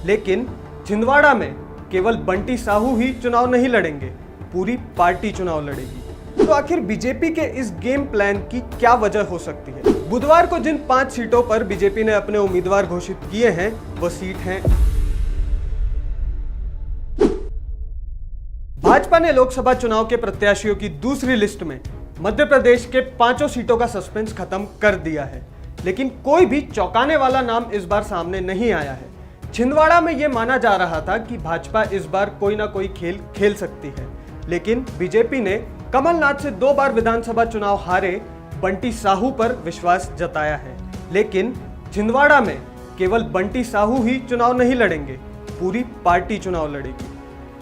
लेकिन छिंदवाड़ा में केवल बंटी साहू ही चुनाव नहीं लड़ेंगे, पूरी पार्टी चुनाव लड़ेगी। तो आखिर बीजेपी के इस गेम प्लान की क्या वजह हो सकती है? बुधवार को जिन 5 सीटों पर बीजेपी ने अपने उम्मीदवार घोषित किए हैं वो सीट हैं। भाजपा ने लोकसभा चुनाव के प्रत्याशियों की दूसरी लिस्ट में मध्य प्रदेश के 5 सीटों का सस्पेंस खत्म कर दिया है, लेकिन कोई भी चौंकाने वाला नाम इस बार सामने नहीं आया है। छिंदवाड़ा में यह माना जा रहा था कि भाजपा इस बार कोई ना कोई खेल खेल सकती है, लेकिन बीजेपी ने कमलनाथ से 2 बार विधानसभा चुनाव हारे बंटी साहू पर विश्वास जताया है। लेकिन छिंदवाड़ा में केवल बंटी साहू ही चुनाव नहीं लड़ेंगे, पूरी पार्टी चुनाव लड़ेगी।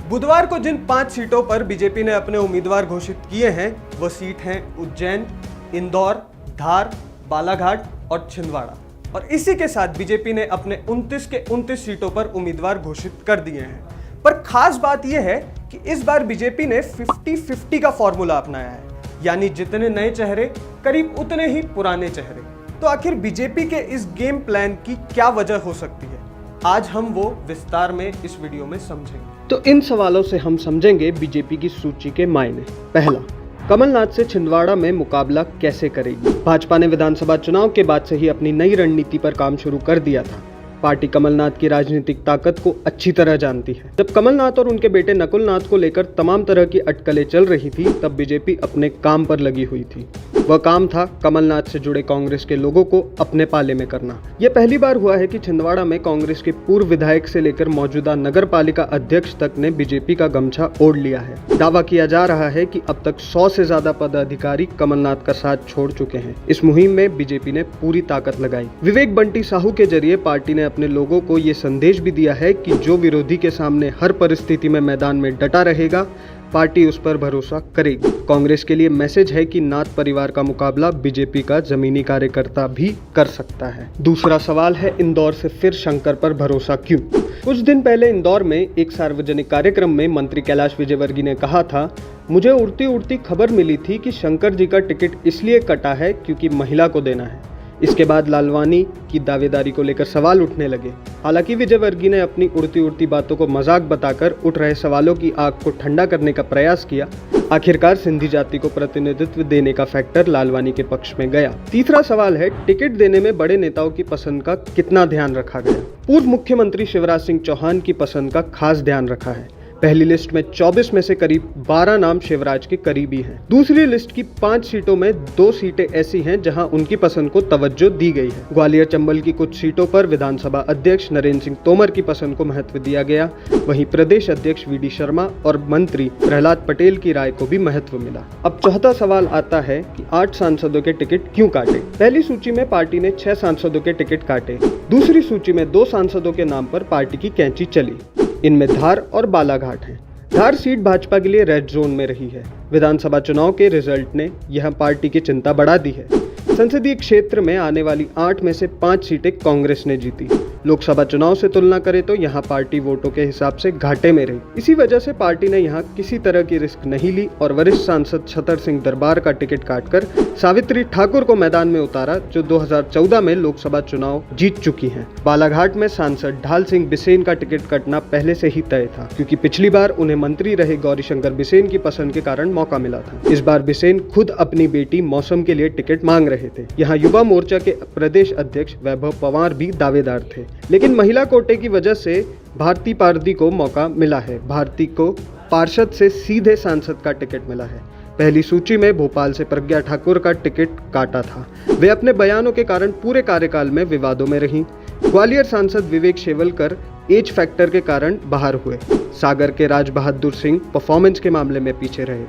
बुधवार को जिन 5 सीटों पर बीजेपी ने अपने उम्मीदवार घोषित किए हैं वो सीट हैं उज्जैन, इंदौर, धार, बालाघाट और छिंदवाड़ा। और इसी के साथ बीजेपी ने अपने 29 के 29 सीटों पर उम्मीदवार घोषित कर दिए हैं। पर खास बात यह है कि इस बार बीजेपी ने 50-50 का फॉर्मूला अपनाया है, यानी जितने नए चेहरे करीब उतने ही पुराने चेहरे। तो आखिर बीजेपी के इस गेम प्लान की क्या वजह हो सकती है, आज हम वो विस्तार में इस वीडियो में समझेंगे। तो इन सवालों से हम समझेंगे बीजेपी की सूची के मायने। पहला, कमलनाथ से छिंदवाड़ा में मुकाबला कैसे करेगी? भाजपा ने विधानसभा चुनाव के बाद से ही अपनी नई रणनीति पर काम शुरू कर दिया था। पार्टी कमलनाथ की राजनीतिक ताकत को अच्छी तरह जानती है। जब कमलनाथ और उनके बेटे नकुलनाथ को लेकर तमाम तरह की अटकलें चल रही थी, तब बीजेपी अपने काम पर लगी हुई थी। वह काम था कमलनाथ से जुड़े कांग्रेस के लोगों को अपने पाले में करना। यह पहली बार हुआ है कि छिंदवाड़ा में कांग्रेस के पूर्व विधायक से लेकर मौजूदा नगर पालिका अध्यक्ष तक ने बीजेपी का गमछा ओढ़ लिया है। दावा किया जा रहा है कि अब तक 100 से ज्यादा पदाधिकारी कमलनाथ का साथ छोड़ चुके हैं। इस मुहिम में बीजेपी ने पूरी ताकत लगाई। विवेक बंटी साहू के जरिए पार्टी ने अपने लोगों को ये संदेश भी दिया है कि जो विरोधी के सामने हर परिस्थिति में मैदान में डटा रहेगा, पार्टी उस पर भरोसा करेगी। कांग्रेस के लिए मैसेज है कि नाथ परिवार का मुकाबला बीजेपी का जमीनी कार्यकर्ता भी कर सकता है। दूसरा सवाल है, इंदौर से फिर शंकर पर भरोसा क्यों? कुछ दिन पहले इंदौर में एक सार्वजनिक कार्यक्रम में मंत्री कैलाश विजयवर्गीय ने कहा था, मुझे उड़ती उड़ती खबर मिली थी कि शंकर जी का टिकट इसलिए कटा है क्योंकि महिला को देना है। इसके बाद लालवानी की दावेदारी को लेकर सवाल उठने लगे। हालांकि विजयवर्गीय ने अपनी उड़ती उड़ती बातों को मजाक बताकर उठ रहे सवालों की आग को ठंडा करने का प्रयास किया। आखिरकार सिंधी जाति को प्रतिनिधित्व देने का फैक्टर लालवानी के पक्ष में गया। तीसरा सवाल है, टिकट देने में बड़े नेताओं की पसंद का कितना ध्यान रखा गया? पूर्व मुख्यमंत्री शिवराज सिंह चौहान की पसंद का खास ध्यान रखा है। पहली लिस्ट में 24 में से करीब 12 नाम शिवराज के करीबी हैं। दूसरी लिस्ट की 5 सीटों में 2 सीटें ऐसी हैं जहां उनकी पसंद को तवज्जो दी गई है। ग्वालियर चंबल की कुछ सीटों पर विधानसभा अध्यक्ष नरेंद्र सिंह तोमर की पसंद को महत्व दिया गया। वहीं प्रदेश अध्यक्ष वी.डी. शर्मा और मंत्री प्रहलाद पटेल की राय को भी महत्व मिला। अब चौथा सवाल आता है कि 8 सांसदों के टिकट क्यों काटे? पहली सूची में पार्टी ने 6 सांसदों के टिकट काटे। दूसरी सूची में 2 सांसदों के नाम पर पार्टी की कैंची चली। इनमें धार और बालाघाट हैं। धार सीट भाजपा के लिए रेड जोन में रही है। विधानसभा चुनाव के रिजल्ट ने यह पार्टी की चिंता बढ़ा दी है। संसदीय क्षेत्र में आने वाली 8 में से 5 सीटें कांग्रेस ने जीती। लोकसभा चुनाव से तुलना करें तो यहां पार्टी वोटों के हिसाब से घाटे में रही। इसी वजह से पार्टी ने यहां किसी तरह की रिस्क नहीं ली और वरिष्ठ सांसद छतर सिंह दरबार का टिकट काटकर सावित्री ठाकुर को मैदान में उतारा, जो 2014 में लोकसभा चुनाव जीत चुकी हैं। बालाघाट में सांसद ढाल सिंह बिसेन का टिकट कटना पहले से ही तय था, क्योंकि पिछली बार उन्हें मंत्री रहे गौरीशंकर बिसेन की पसंद के कारण मौका मिला था। इस बार बिसेन खुद अपनी बेटी मौसम के लिए टिकट मांग रहे थे। यहाँ युवा मोर्चा के प्रदेश अध्यक्ष वैभव पवार भी दावेदार थे, लेकिन महिला कोटे की वजह से भारती पारदी को मौका मिला है। भारती को पार्षद से सीधे सांसद का टिकट मिला है। पहली सूची में भोपाल से प्रज्ञा ठाकुर का टिकट काटा था। वे अपने बयानों के कारण पूरे कार्यकाल में विवादों में रहीं। ग्वालियर सांसद विवेक शेवलकर एज फैक्टर के कारण बाहर हुए। सागर के राज बहादुर सिंह परफॉर्मेंस के मामले में पीछे रहे।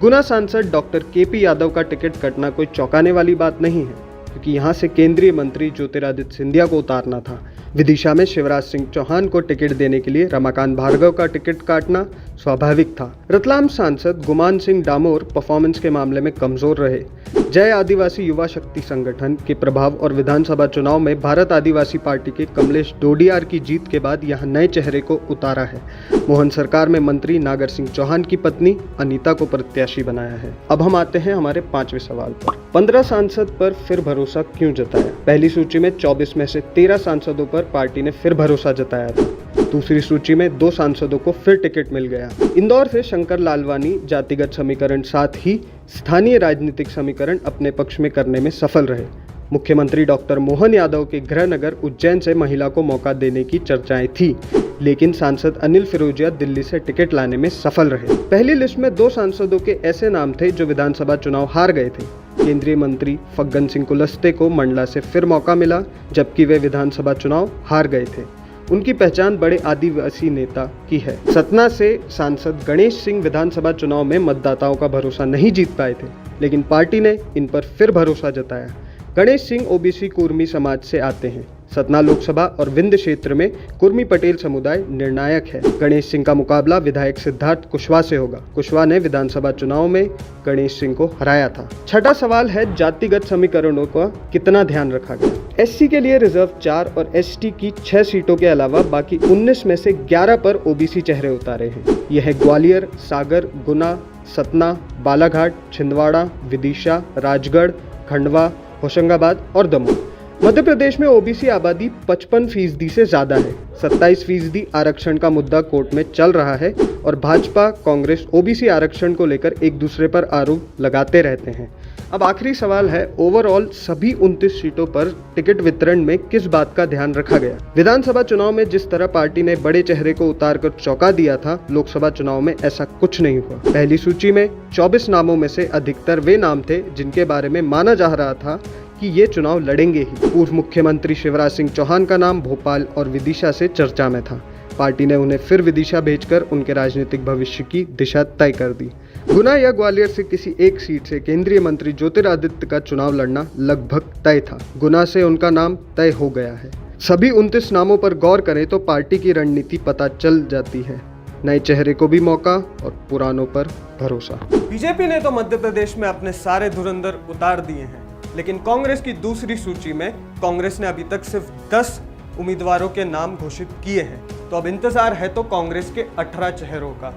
गुना सांसद डॉक्टर के.पी. यादव का टिकट कटना कोई चौंकाने वाली बात नहीं है, क्योंकि यहाँ से केंद्रीय मंत्री ज्योतिरादित्य सिंधिया को उतारना था। विदिशा में शिवराज सिंह चौहान को टिकट देने के लिए रमाकांत भार्गव का टिकट काटना स्वाभाविक था। रतलाम सांसद गुमान सिंह डामोर परफॉर्मेंस के मामले में कमजोर रहे। जय आदिवासी युवा शक्ति संगठन के प्रभाव और विधानसभा चुनाव में भारत आदिवासी पार्टी के कमलेश डोडियार की जीत के बाद यहां नए चेहरे को उतारा है। मोहन सरकार में मंत्री नागर सिंह चौहान की पत्नी अनीता को प्रत्याशी बनाया है। अब हम आते हैं हमारे 5वें सवाल पर। 15 सांसद पर फिर भरोसा क्यों जताया? पहली सूची में 24 में से 13 सांसदों पर पर पार्टी ने फिर भरोसा जताया था। दूसरी सूची में 2 सांसदों को फिर टिकट मिल गया। इंदौर से शंकर लालवानी जातिगत समीकरण साथ ही स्थानीय राजनीतिक समीकरण अपने पक्ष में करने में सफल रहे। मुख्यमंत्री डॉक्टर मोहन यादव के गृह नगर उज्जैन से महिला को मौका देने की चर्चाएं थी, लेकिन सांसद अनिल फिरोजिया दिल्ली से टिकट लाने में सफल रहे। पहली लिस्ट में 2 सांसदों के ऐसे नाम थे जो विधानसभा चुनाव हार गए थे। केंद्रीय मंत्री फग्गन सिंह कुलस्ते को मंडला से फिर मौका मिला, जबकि वे विधानसभा चुनाव हार गए थे। उनकी पहचान बड़े आदिवासी नेता की है। सतना से सांसद गणेश सिंह विधानसभा चुनाव में मतदाताओं का भरोसा नहीं जीत पाए थे, लेकिन पार्टी ने इन पर फिर भरोसा जताया। गणेश सिंह ओबीसी कुर्मी समाज से आते हैं। सतना लोकसभा और विंध्य क्षेत्र में कुर्मी पटेल समुदाय निर्णायक है। गणेश सिंह का मुकाबला विधायक सिद्धार्थ कुशवाहा से होगा। कुशवाहा ने विधानसभा चुनाव में गणेश सिंह को हराया था। छठा सवाल है जातिगत समीकरणों का कितना ध्यान रखा गया। एससी के लिए रिजर्व 4 और एसटी की 6 सीटों के अलावा बाकी 19 में से 11 पर ओबीसी चेहरे उतारे हैं। यह है ग्वालियर, सागर, गुना, सतना, बालाघाट, छिंदवाड़ा, विदिशा, राजगढ़, खंडवा, होशंगाबाद और दमोह। मध्य प्रदेश में ओबीसी आबादी 55% से ज्यादा है। 27% आरक्षण का मुद्दा कोर्ट में चल रहा है और भाजपा कांग्रेस ओबीसी आरक्षण को लेकर एक दूसरे पर आरोप लगाते रहते हैं। अब आखिरी सवाल है, ओवरऑल सभी 29 सीटों पर टिकट वितरण में किस बात का ध्यान रखा गया। विधानसभा चुनाव में जिस तरह पार्टी ने बड़े चेहरे को उतारकर चौंका दिया था, लोकसभा चुनाव में ऐसा कुछ नहीं हुआ। पहली सूची में 24 नामों में से अधिकतर वे नाम थे जिनके बारे में माना जा रहा था कि ये चुनाव लड़ेंगे ही। पूर्व मुख्यमंत्री शिवराज सिंह चौहान का नाम भोपाल और विदिशा से चर्चा में था। पार्टी ने उन्हें फिर विदिशा भेजकर उनके राजनीतिक भविष्य की दिशा तय कर दी। गुना या ग्वालियर से किसी एक सीट से केंद्रीय मंत्री ज्योतिरादित्य का चुनाव लड़ना लगभग तय था। गुना से उनका नाम तय हो गया है। सभी 29 नामों पर गौर करें तो पार्टी की रणनीति पता चल जाती है। नए चेहरे को भी मौका और पुरानों पर भरोसा। बीजेपी ने तो मध्य प्रदेश में अपने सारे धुरंधर उतार दिए हैं, लेकिन कांग्रेस की दूसरी सूची में कांग्रेस ने अभी तक सिर्फ 10 उम्मीदवारों के नाम घोषित किए हैं। तो अब इंतजार है तो कांग्रेस के 18 चेहरों का।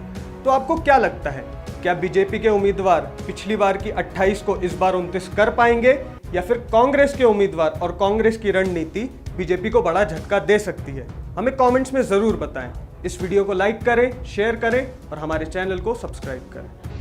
तो आपको क्या लगता है, क्या बीजेपी के उम्मीदवार पिछली बार की 28 को इस बार 29 कर पाएंगे, या फिर कांग्रेस के उम्मीदवार और कांग्रेस की रणनीति बीजेपी को बड़ा झटका दे सकती है? हमें कमेंट्स में जरूर बताएं। इस वीडियो को लाइक करें, शेयर करें और हमारे चैनल को सब्सक्राइब करें।